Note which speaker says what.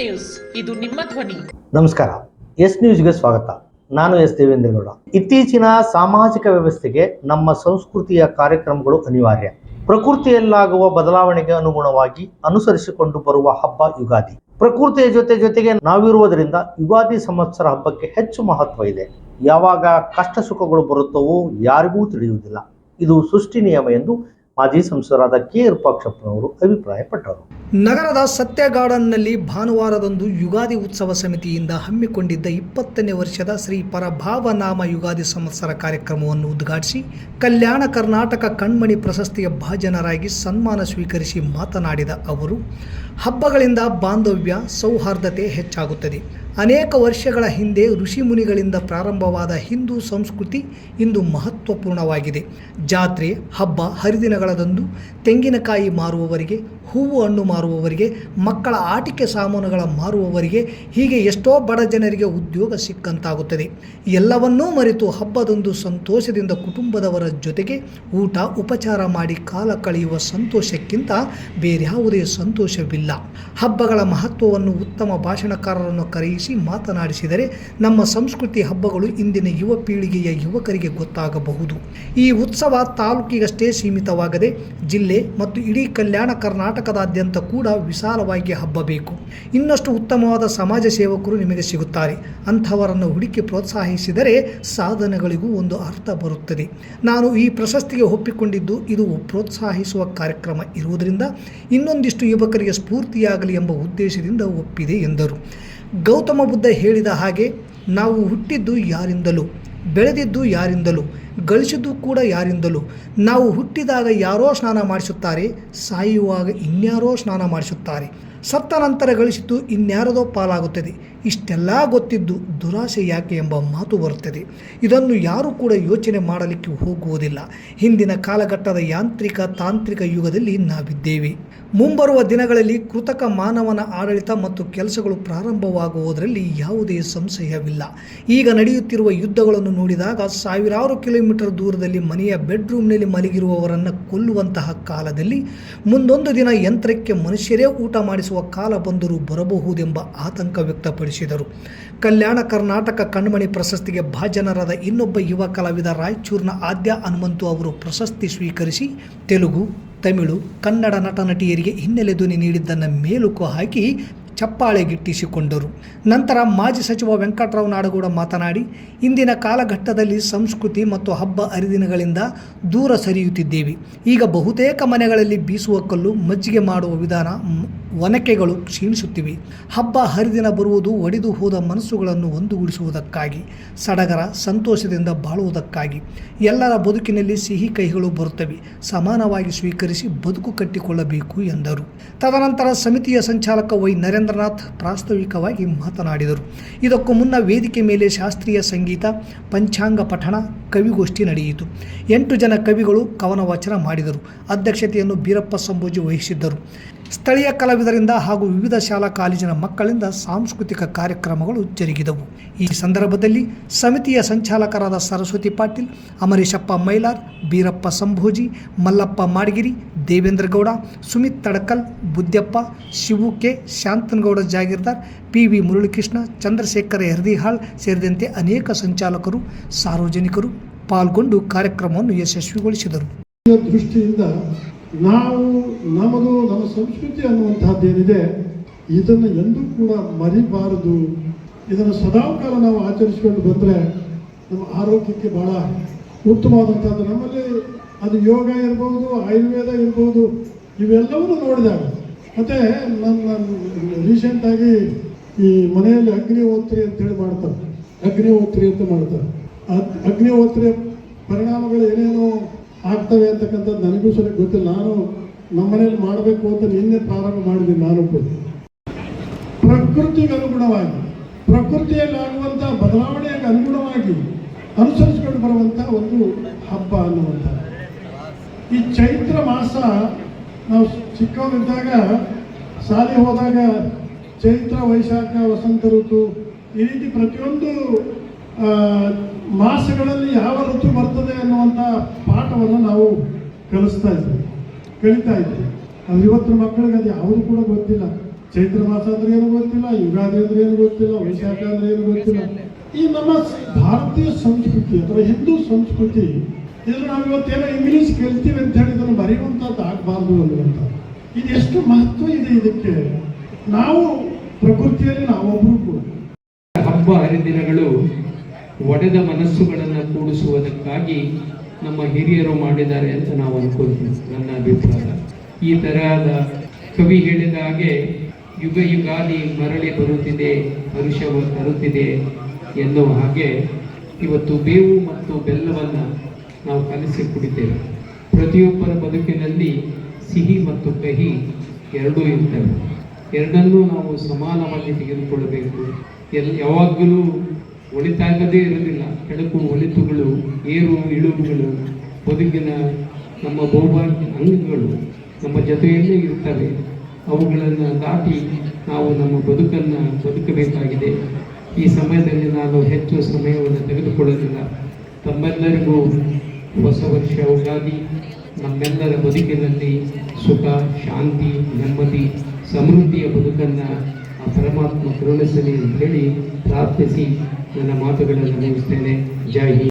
Speaker 1: News, ಇದು ನಿಮ್ಮ ಧ್ವನಿ.
Speaker 2: ನಮಸ್ಕಾರ, ಎಸ್ ನ್ಯೂಸ್ಗೆ ಸ್ವಾಗತ. ನಾನು ಎಸ್ ದೇವೇಂದ್ರಗೌಡ. ಇತ್ತೀಚಿನ ಸಾಮಾಜಿಕ ವ್ಯವಸ್ಥೆಗೆ ನಮ್ಮ ಸಂಸ್ಕೃತಿಯ ಕಾರ್ಯಕ್ರಮಗಳು ಅನಿವಾರ್ಯ. ಪ್ರಕೃತಿಯಲ್ಲಾಗುವ ಬದಲಾವಣೆಗೆ ಅನುಗುಣವಾಗಿ ಅನುಸರಿಸಿಕೊಂಡು ಬರುವ ಹಬ್ಬ ಯುಗಾದಿ. ಪ್ರಕೃತಿಯ ಜೊತೆಗೆ ನಾವಿರುವುದರಿಂದ ಯುಗಾದಿ ಸಂವತ್ಸರ ಹಬ್ಬಕ್ಕೆ ಹೆಚ್ಚು ಮಹತ್ವ ಇದೆ. ಯಾವಾಗ ಕಷ್ಟ ಸುಖಗಳು ಬರುತ್ತವೋ ಯಾರಿಗೂ ತಿಳಿಯುವುದಿಲ್ಲ. ಇದು ಸೃಷ್ಟಿ ನಿಯಮ ಎಂದು ಮಾಜಿ ಸಂಸದರಾದ ಕೆ ವಿರೂಪಾಕ್ಷಪ್ಪನವರು ಅಭಿಪ್ರಾಯಪಟ್ಟರು.
Speaker 3: ನಗರದ ಸತ್ಯ ಗಾರ್ಡನ್ನಲ್ಲಿ ಭಾನುವಾರದಂದು ಯುಗಾದಿ ಉತ್ಸವ ಸಮಿತಿಯಿಂದ ಹಮ್ಮಿಕೊಂಡಿದ್ದ 20ನೇ ವರ್ಷದ ಶ್ರೀ ಪರಭಾವನಾಮ ಯುಗಾದಿ ಸಂವತ್ಸರ ಕಾರ್ಯಕ್ರಮವನ್ನು ಉದ್ಘಾಟಿಸಿ ಕಲ್ಯಾಣ ಕರ್ನಾಟಕ ಕಣ್ಮಣಿ ಪ್ರಶಸ್ತಿಯ ಭಾಜನರಾಗಿ ಸನ್ಮಾನ ಸ್ವೀಕರಿಸಿ ಮಾತನಾಡಿದ ಅವರು, ಹಬ್ಬಗಳಿಂದ ಬಾಂಧವ್ಯ ಸೌಹಾರ್ದತೆ ಹೆಚ್ಚಾಗುತ್ತದೆ. ಅನೇಕ ವರ್ಷಗಳ ಹಿಂದೆ ಋಷಿ ಮುನಿಗಳಿಂದ ಪ್ರಾರಂಭವಾದ ಹಿಂದೂ ಸಂಸ್ಕೃತಿ ಇಂದು ಮಹತ್ವಪೂರ್ಣವಾಗಿದೆ. ಜಾತ್ರೆ, ಹಬ್ಬ ಹರಿದಿನಗಳದಂದು ತೆಂಗಿನಕಾಯಿ ಮಾರುವವರಿಗೆ, ಹೂವು ಹಣ್ಣು ಮಾರುವವರಿಗೆ, ಮಕ್ಕಳ ಆಟಿಕೆ ಸಾಮಾನುಗಳ ಮಾರುವವರಿಗೆ, ಹೀಗೆ ಎಷ್ಟೋ ಬಡ ಜನರಿಗೆ ಉದ್ಯೋಗ ಸಿಕ್ಕಂತಾಗುತ್ತದೆ. ಎಲ್ಲವನ್ನೂ ಮರೆತು ಹಬ್ಬದಂದು ಸಂತೋಷದಿಂದ ಕುಟುಂಬದವರ ಜೊತೆಗೆ ಊಟ ಉಪಚಾರ ಮಾಡಿ ಕಾಲ ಕಳೆಯುವ ಸಂತೋಷಕ್ಕಿಂತ ಬೇರ್ಯಾವುದೇ ಸಂತೋಷವಿಲ್ಲ. ಹಬ್ಬಗಳ ಮಹತ್ವವನ್ನು ಉತ್ತಮ ಭಾಷಣಕಾರರನ್ನು ಕರೆಯಿಸಿ ಮಾತನಾಡಿಸಿದರೆ ನಮ್ಮ ಸಂಸ್ಕೃತಿ ಹಬ್ಬಗಳು ಇಂದಿನ ಯುವ ಪೀಳಿಗೆಯ ಯುವಕರಿಗೆ ಗೊತ್ತಾಗಬಹುದು. ಈ ಉತ್ಸವ ತಾಲೂಕಿಗಷ್ಟೇ ಸೀಮಿತವಾಗದೆ ಜಿಲ್ಲೆ ಮತ್ತು ಇಡೀ ಕಲ್ಯಾಣ ಕರ್ನಾಟಕದಾದ್ಯಂತ ಕೂಡ ವಿಶಾಲವಾಗಿ ಹಬ್ಬಬೇಕು. ಇನ್ನಷ್ಟು ಉತ್ತಮವಾದ ಸಮಾಜ ಸೇವಕರು ನಿಮಗೆ ಸಿಗುತ್ತಾರೆ. ಅಂಥವರನ್ನು ಹುಡುಕಿ ಪ್ರೋತ್ಸಾಹಿಸಿದರೆ ಸಾಧನೆಗಳಿಗೂ ಒಂದು ಅರ್ಥ ಬರುತ್ತದೆ. ನಾನು ಈ ಪ್ರಶಸ್ತಿಗೆ ಒಪ್ಪಿಕೊಂಡಿದ್ದು ಇದು ಪ್ರೋತ್ಸಾಹಿಸುವ ಕಾರ್ಯಕ್ರಮ ಇರುವುದರಿಂದ ಇನ್ನೊಂದಿಷ್ಟು ಯುವಕರಿಗೆ ಸ್ಫೂರ್ತಿಯಾಗಲಿ ಎಂಬ ಉದ್ದೇಶದಿಂದ ಒಪ್ಪಿದೆ ಎಂದರು. ಗೌತಮ ಬುದ್ಧ ಹೇಳಿದ ಹಾಗೆ, ನಾವು ಹುಟ್ಟಿದ್ದು ಯಾರಿಂದಲೂ, ಬೆಳೆದಿದ್ದು ಯಾರಿಂದಲೂ, ಗಳಿಸಿದ್ದು ಕೂಡ ಯಾರಿಂದಲೂ. ನಾವು ಹುಟ್ಟಿದಾಗ ಯಾರೋ ಸ್ನಾನ ಮಾಡಿಸುತ್ತಾರೆ, ಸಾಯುವಾಗ ಇನ್ಯಾರೋ ಸ್ನಾನ ಮಾಡಿಸುತ್ತಾರೆ, ಸತ್ತ ನಂತರ ಗಳಿಸಿದ್ದು ಇನ್ಯಾರದೋ ಪಾಲಾಗುತ್ತದೆ. ಇಷ್ಟೆಲ್ಲ ಗೊತ್ತಿದ್ದು ದುರಾಸೆ ಯಾಕೆ ಎಂಬ ಮಾತು ಬರುತ್ತದೆ. ಇದನ್ನು ಯಾರೂ ಕೂಡ ಯೋಚನೆ ಮಾಡಲಿಕ್ಕೆ ಹೋಗುವುದಿಲ್ಲ. ಹಿಂದಿನ ಕಾಲಘಟ್ಟದ ಯಾಂತ್ರಿಕ ತಾಂತ್ರಿಕ ಯುಗದಲ್ಲಿ ನಾವಿದ್ದೇವೆ. ಮುಂಬರುವ ದಿನಗಳಲ್ಲಿ ಕೃತಕ ಮಾನವನ ಆಡಳಿತ ಮತ್ತು ಕೆಲಸಗಳು ಪ್ರಾರಂಭವಾಗುವುದರಲ್ಲಿ ಯಾವುದೇ ಸಂಶಯವಿಲ್ಲ. ಈಗ ನಡೆಯುತ್ತಿರುವ ಯುದ್ಧಗಳನ್ನು ನೋಡಿದಾಗ ಸಾವಿರಾರು ಕಿಲೋಮೀಟರ್ ದೂರದಲ್ಲಿ ಮನೆಯ ಬೆಡ್ರೂಮ್ನಲ್ಲಿ ಮಲಗಿರುವವರನ್ನು ಕೊಲ್ಲುವಂತಹ ಕಾಲದಲ್ಲಿ ಮುಂದೊಂದು ದಿನ ಯಂತ್ರಕ್ಕೆ ಮನುಷ್ಯರೇ ಊಟ ಮಾಡಿಸುವ ಕಾಲ ಬಂದರೂ ಬರಬಹುದೆಂಬ ಆತಂಕ ವ್ಯಕ್ತಪಡಿಸಿದರು. ಕಲ್ಯಾಣ ಕರ್ನಾಟಕ ಕಣ್ಮಣಿ ಪ್ರಶಸ್ತಿಗೆ ಭಾಜನರಾದ ಇನ್ನೊಬ್ಬ ಯುವ ಕಲಾವಿದ ರಾಯಚೂರಿನ ಆದ್ಯ ಹನುಮಂತು ಅವರು ಪ್ರಶಸ್ತಿ ಸ್ವೀಕರಿಸಿ ತೆಲುಗು, ತಮಿಳು, ಕನ್ನಡ ನಟ ನಟಿಯರಿಗೆ ಹಿನ್ನೆಲೆ ಧ್ವನಿ ನೀಡಿದ್ದನ್ನು ಮೇಲುಕು ಹಾಕಿ ಚಪ್ಪಾಳೆ ಗಿಟ್ಟಿಸಿಕೊಂಡರು. ನಂತರ ಮಾಜಿ ಸಚಿವ ವೆಂಕಟರಾವ್ ನಾಡಗೌಡ ಮಾತನಾಡಿ, ಇಂದಿನ ಕಾಲಘಟ್ಟದಲ್ಲಿ ಸಂಸ್ಕೃತಿ ಮತ್ತು ಹಬ್ಬ ಹರಿದಿನಗಳಿಂದ ದೂರ ಸರಿಯುತ್ತಿದ್ದೇವೆ. ಈಗ ಬಹುತೇಕ ಮನೆಗಳಲ್ಲಿ ಬೀಸುವ ಕಲ್ಲು, ಮಜ್ಜಿಗೆ ಮಾಡುವ ವಿಧಾನ, ಒನಕೆಗಳು ಕ್ಷೀಣಿಸುತ್ತಿವೆ. ಹಬ್ಬ ಹರಿದಿನ ಬರುವುದು ಒಡೆದು ಹೋದ ಮನಸ್ಸುಗಳನ್ನು ಒಂದುಗೂಡಿಸುವುದಕ್ಕಾಗಿ, ಸಡಗರ ಸಂತೋಷದಿಂದ ಬಾಳುವುದಕ್ಕಾಗಿ. ಎಲ್ಲರ ಬದುಕಿನಲ್ಲಿ ಸಿಹಿ ಕಹಿಗಳು ಬರುತ್ತವೆ, ಸಮಾನವಾಗಿ ಸ್ವೀಕರಿಸಿ ಬದುಕು ಕಟ್ಟಿಕೊಳ್ಳಬೇಕು ಎಂದರು. ತದನಂತರ ಸಮಿತಿಯ ಸಂಚಾಲಕ ವೈ ನರೇಂದ್ರನಾಥ್ ಪ್ರಾಸ್ತಾವಿಕವಾಗಿ ಮಾತನಾಡಿದರು. ಇದಕ್ಕೂ ಮುನ್ನ ವೇದಿಕೆ ಮೇಲೆ ಶಾಸ್ತ್ರೀಯ ಸಂಗೀತ, ಪಂಚಾಂಗ ಪಠಣ, ಕವಿಗೋಷ್ಠಿ ನಡೆಯಿತು. 8 ಜನ ಕವಿಗಳು ಕವನ ವಾಚನ ಮಾಡಿದರು. ಅಧ್ಯಕ್ಷತೆಯನ್ನು ಬೀರಪ್ಪ ಸಂಭೋಜಿ ವಹಿಸಿದ್ದರು. ಸ್ಥಳೀಯ ಕಲಾವಿದರಿಂದ ಹಾಗೂ ವಿವಿಧ ಶಾಲಾ ಕಾಲೇಜಿನ ಮಕ್ಕಳಿಂದ ಸಾಂಸ್ಕೃತಿಕ ಕಾರ್ಯಕ್ರಮಗಳು ಜರುಗಿದವು. ಈ ಸಂದರ್ಭದಲ್ಲಿ ಸಮಿತಿಯ ಸಂಚಾಲಕರಾದ ಸರಸ್ವತಿ ಪಾಟೀಲ್, ಅಮರೇಶಪ್ಪ ಮೈಲಾರ್, ಬೀರಪ್ಪ ಸಂಭೋಜಿ, ಮಲ್ಲಪ್ಪ ಮಾಡಗಿರಿ, ದೇವೇಂದ್ರ ಗೌಡ, ಸುಮಿತ್ ತಡಕಲ್, ಬುದ್ಧಪ್ಪ, ಶಿವು ಕೆ, ಶಾಂತನಗೌಡ ಜಾಗೀರ್ದಾರ್, PV ಮುರಳಿಕೃಷ್ಣ, ಚಂದ್ರಶೇಖರ ಎರ್ದಿಹಾಳ್ ಸೇರಿದಂತೆ ಅನೇಕ ಸಂಚಾಲಕರು, ಸಾರ್ವಜನಿಕರು ಪಾಲ್ಗೊಂಡು ಕಾರ್ಯಕ್ರಮವನ್ನು ಯಶಸ್ವಿಗೊಳಿಸಿದರು.
Speaker 4: ದೃಷ್ಟಿಯಿಂದ ನಾವು ನಮ್ಮ ಸಂಸ್ಕೃತಿ ಅನ್ನುವಂತಹದ್ದೇನಿದೆ ಇದನ್ನು ಎಂದೂ ಕೂಡ ಮರಿಬಾರದು. ಇದನ್ನು ಸದಾಕಾಲ ನಾವು ಆಚರಿಸಿಕೊಂಡು ಬಂದರೆ ನಮ್ಮ ಆರೋಗ್ಯಕ್ಕೆ ಬಹಳ ಉತ್ತಮವಾದಂಥದ್ದು. ನಮ್ಮಲ್ಲಿ ಅದು ಯೋಗ ಇರ್ಬೋದು, ಆಯುರ್ವೇದ ಇರ್ಬೋದು, ಇವೆಲ್ಲವನ್ನೂ ನೋಡಿದಾಗ ಮತ್ತು ನನ್ನ ರೀಸೆಂಟಾಗಿ ಈ ಮನೆಯಲ್ಲಿ ಅಗ್ನಿಹೋತ್ರಿ ಅಂತೇಳಿ ಮಾಡ್ತಾರೆ. ಅಗ್ನಿಹೋತ್ರಿ ಅಂತ ಮಾಡ್ತಾರೆ. ಅಗ್ನಿಹೋತ್ರಿಯ ಪರಿಣಾಮಗಳು ಏನೇನೋ ಆಗ್ತವೆ ಅಂತಕ್ಕಂಥದ್ದು ನನಗೂ ಸರಿ ಗೊತ್ತಿಲ್ಲ. ನಾನು ನಮ್ಮ ಮನೇಲಿ ಮಾಡಬೇಕು ಅಂತ ನಿನ್ನೆ ಪ್ರಾರಂಭ ಮಾಡಿದ್ದೀನಿ. ನಾನು ಪ್ರಕೃತಿಗೆ ಅನುಗುಣವಾಗಿ, ಪ್ರಕೃತಿಯಲ್ಲಿ ಆಗುವಂಥ ಬದಲಾವಣೆಗೆ ಅನುಗುಣವಾಗಿ ಅನುಸರಿಸಿಕೊಂಡು ಬರುವಂಥ ಒಂದು ಹಬ್ಬ ಅನ್ನುವಂಥ ಈ ಚೈತ್ರ ಮಾಸ. ನಾವು ಚಿಕ್ಕವರಿದ್ದಾಗ ಶಾಲೆ ಹೋದಾಗ ಚೈತ್ರ, ವೈಶಾಖ, ವಸಂತ ಋತು ಈ ರೀತಿ ಪ್ರತಿಯೊಂದು ಮಾಸಗಳಲ್ಲಿ ಯಾವ ಋತು ಬರ್ತದೆ ಅನ್ನುವಂಥ ಪಾಠವನ್ನು ನಾವು ಕಲಿತಾ ಇದ್ವಿ. ಅದು ಇವತ್ತಿನ ಮಕ್ಕಳಿಗೆ ಅದು ಯಾವುದು ಕೂಡ ಗೊತ್ತಿಲ್ಲ. ಚೈತ್ರ ಮಾಸ ಅಂದ್ರೆ ಏನು ಗೊತ್ತಿಲ್ಲ, ಯುಗಾದಿ ಅಂದ್ರೆ ಏನು ಗೊತ್ತಿಲ್ಲ, ವೈಶಾಖ ಅಂದ್ರೆ ಏನು ಗೊತ್ತಿಲ್ಲ. ಈ ನಮ್ಮ ಭಾರತೀಯ ಸಂಸ್ಕೃತಿ ಅಥವಾ ಹಿಂದೂ ಸಂಸ್ಕೃತಿ ಇದನ್ನು ನಾವು ಇವತ್ತೇನೋ ಇಂಗ್ಲಿಷ್ ಕಲ್ತೀವಿ ಅಂತ ಹೇಳಿ ಇದನ್ನು ಬರೆಯುವಂಥದ್ದು ಆಗಬಾರ್ದು ಅನ್ನುವಂಥ ಇದು ಎಷ್ಟು ಮಹತ್ವ ಇದೆ ಇದಕ್ಕೆ. ನಾವು ಪ್ರಕೃತಿಯಲ್ಲಿ ನಾವೊಬ್ಬರು ಕೂಡ
Speaker 1: ಹಬ್ಬ ಹರಿದಿನಗಳು ಒಡೆದ ಮನಸ್ಸುಗಳನ್ನು ಕೂಡಿಸುವುದಕ್ಕಾಗಿ ನಮ್ಮ ಹಿರಿಯರು ಮಾಡಿದ್ದಾರೆ ಅಂತ ನಾವು ಅನ್ಕೊಳ್ತೀವಿ. ನನ್ನ ಅಭಿಪ್ರಾಯ ಈ ತರಹದ ಕವಿ ಹೇಳಿದ ಹಾಗೆ ಯುಗ ಯುಗಾದಿ ಮರಳಿ ಬರುತ್ತಿದೆ, ಹರುಷವ ತರುತ್ತಿದೆ ಎನ್ನುವ ಹಾಗೆ ಇವತ್ತು ಬೇವು ಮತ್ತು ಬೆಲ್ಲವನ್ನು ನಾವು ಕಲಿಸಿ ಕುಡಿತೇವೆ. ಪ್ರತಿಯೊಬ್ಬರ ಬದುಕಿನಲ್ಲಿ ಸಿಹಿ ಮತ್ತು ಕಹಿ ಎರಡೂ ಇರ್ತವೆ. ಎರಡನ್ನೂ ನಾವು ಸಮಾನವಾಗಿ ತೆಗೆದುಕೊಳ್ಳಬೇಕು. ಯಾವಾಗಲೂ ಒಳಿತಾಗದೇ ಇರೋದಿಲ್ಲ. ಕೆಳಕು ಒಳಿತುಗಳು, ಏರು ಇಳುವುಗಳು, ಬದುಕಿನ ನಮ್ಮ ಬಹುಭಾಗ್ಯ ಅಂಗಗಳು ನಮ್ಮ ಜೊತೆಯಲ್ಲೇ ಇರ್ತವೆ. ಅವುಗಳನ್ನು ದಾಟಿ ನಾವು ನಮ್ಮ ಬದುಕನ್ನು ಬದುಕಬೇಕಾಗಿದೆ. ಈ ಸಮಯದಲ್ಲಿ ನಾನು ಹೆಚ್ಚು ಸಮಯವನ್ನು ತೆಗೆದುಕೊಳ್ಳೋದಿಲ್ಲ. ತಮ್ಮೆಲ್ಲರಿಗೂ ಹೊಸ ವರ್ಷ ಯುಗಾದಿ ನಮ್ಮೆಲ್ಲರ ಬದುಕಿನಲ್ಲಿ ಸುಖ, ಶಾಂತಿ, ನೆಮ್ಮದಿ, ಸಮೃದ್ಧಿಯ ಬದುಕನ್ನು ಆ ಪರಮಾತ್ಮ ಕರುಣಿಸಲಿ ಅಂತ ಹೇಳಿ ಪ್ರಾರ್ಥಿಸಿ ನನ್ನ ಮಾತುಗಳನ್ನು ಮುಗಿಸ್ತೇನೆ. ಜೈ ಹಿಂದ್.